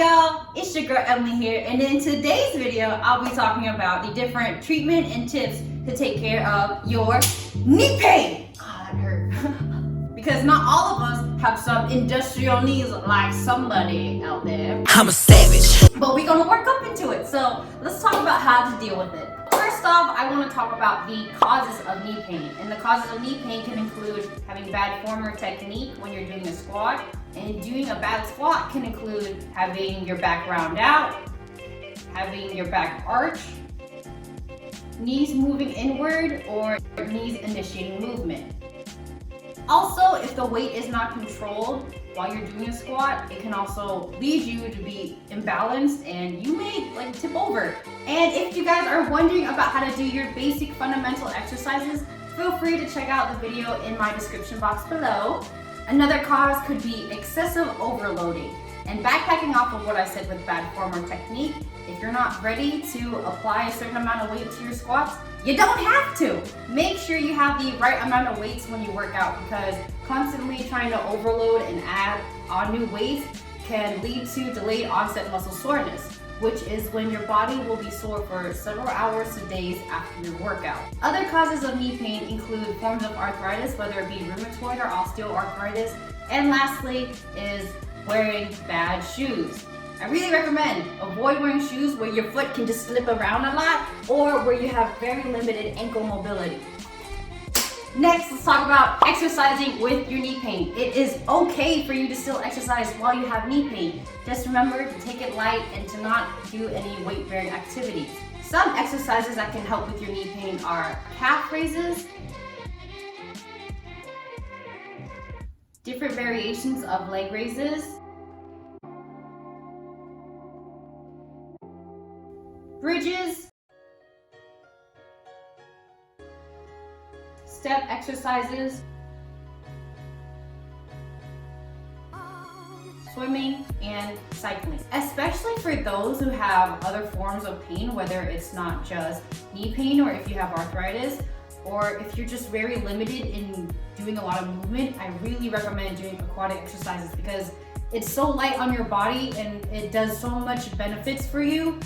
up, y'all? It's your girl Emily here, and in today's video I'll be talking about the different treatment and tips to take care of your knee pain. Ah, that hurt. Because not all of us have some industrial knees like somebody out there. I'm a savage. But we're gonna work up into it, so let's talk about how to deal with it. First off, I want to talk about the causes of knee pain. And the causes of knee pain can include having bad form or technique when you're doing a squat. And doing a bad squat can include having your back round out, having your back arch, knees moving inward, or knees initiating movement. Also, if the weight is not controlled while you're doing a squat, it can also lead you to be imbalanced and you may tip over. And if you guys are wondering about how to do your basic fundamental exercises, feel free to check out the video in my description box below. Another cause could be excessive overloading. And backpacking off of what I said with bad form or technique, if you're not ready to apply a certain amount of weight to your squats, you don't have to. Make sure you have the right amount of weights when you work out, because constantly trying to overload and add on new weights can lead to delayed onset muscle soreness, which is when your body will be sore for several hours to days after your workout. Other causes of knee pain include forms of arthritis, whether it be rheumatoid or osteoarthritis. And lastly is wearing bad shoes. I really recommend avoid wearing shoes where your foot can just slip around a lot or where you have very limited ankle mobility. Next, let's talk about exercising with your knee pain. It is okay for you to still exercise while you have knee pain. Just remember to take it light and to not do any weight-bearing activities. Some exercises that can help with your knee pain are calf raises, different variations of leg raises, bridges, step exercises, swimming, and cycling. Especially for those who have other forms of pain, whether it's not just knee pain or if you have arthritis, or if you're just very limited in doing a lot of movement, I really recommend doing aquatic exercises because it's so light on your body and it does so much benefits for you.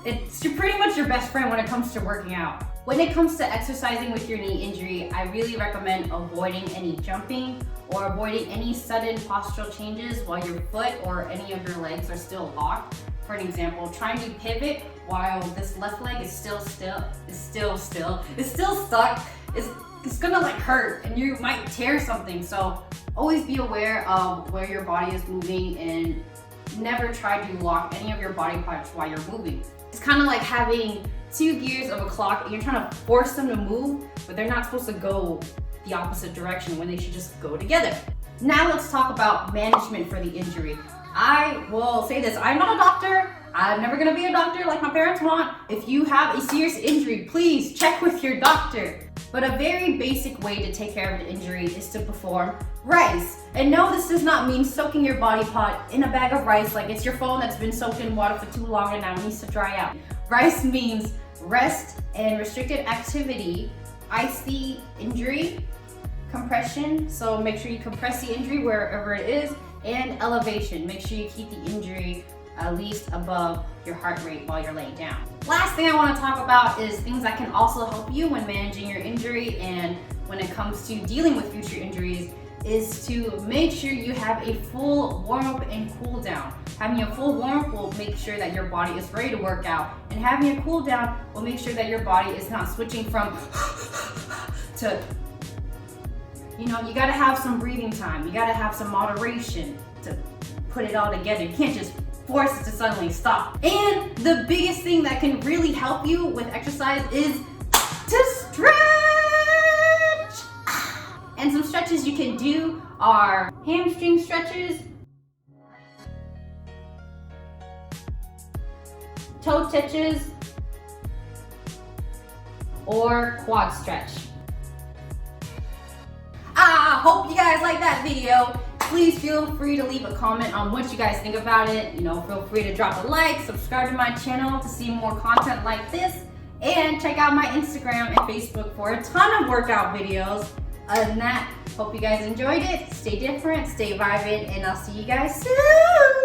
It's pretty much your best friend when it comes to working out. When it comes to exercising with your knee injury, I really recommend avoiding any jumping or avoiding any sudden postural changes while your foot or any of your legs are still locked. For an example, trying to pivot while this left leg is still stuck. It's gonna hurt and you might tear something. So always be aware of where your body is moving and never try to lock any of your body parts while you're moving. It's kind of like having two gears of a clock and you're trying to force them to move, but they're not supposed to go the opposite direction when they should just go together. Now let's talk about management for the injury. I will say this, I'm not a doctor. I'm never gonna be a doctor like my parents want. If you have a serious injury, please check with your doctor. But a very basic way to take care of an injury is to perform rice. And no, this does not mean soaking your body part in a bag of rice like it's your phone that's been soaked in water for too long and now needs to dry out. Rice means rest and restricted activity, ice the injury, compression, so make sure you compress the injury wherever it is, and elevation. Make sure you keep the injury at least above your heart rate while you're laying down. Last thing I want to talk about is things that can also help you when managing your injury and when it comes to dealing with future injuries is to make sure you have a full warm-up and cool down. Having a full warm-up will make sure that your body is ready to work out, and having a cool down will make sure that your body is not switching from to, you gotta have some breathing time. You gotta have some moderation to put it all together. You can't just force it to suddenly stop. And the biggest thing that can really help you with exercise is to stretch. And some stretches you can do are hamstring stretches, toe touches, or quad stretch. I hope you guys like that video. Please feel free to leave a comment on what you guys think about it. Feel free to drop a like, subscribe to my channel to see more content like this, and check out my Instagram and Facebook for a ton of workout videos. Other than that, hope you guys enjoyed it. Stay different, stay vibing, and I'll see you guys soon.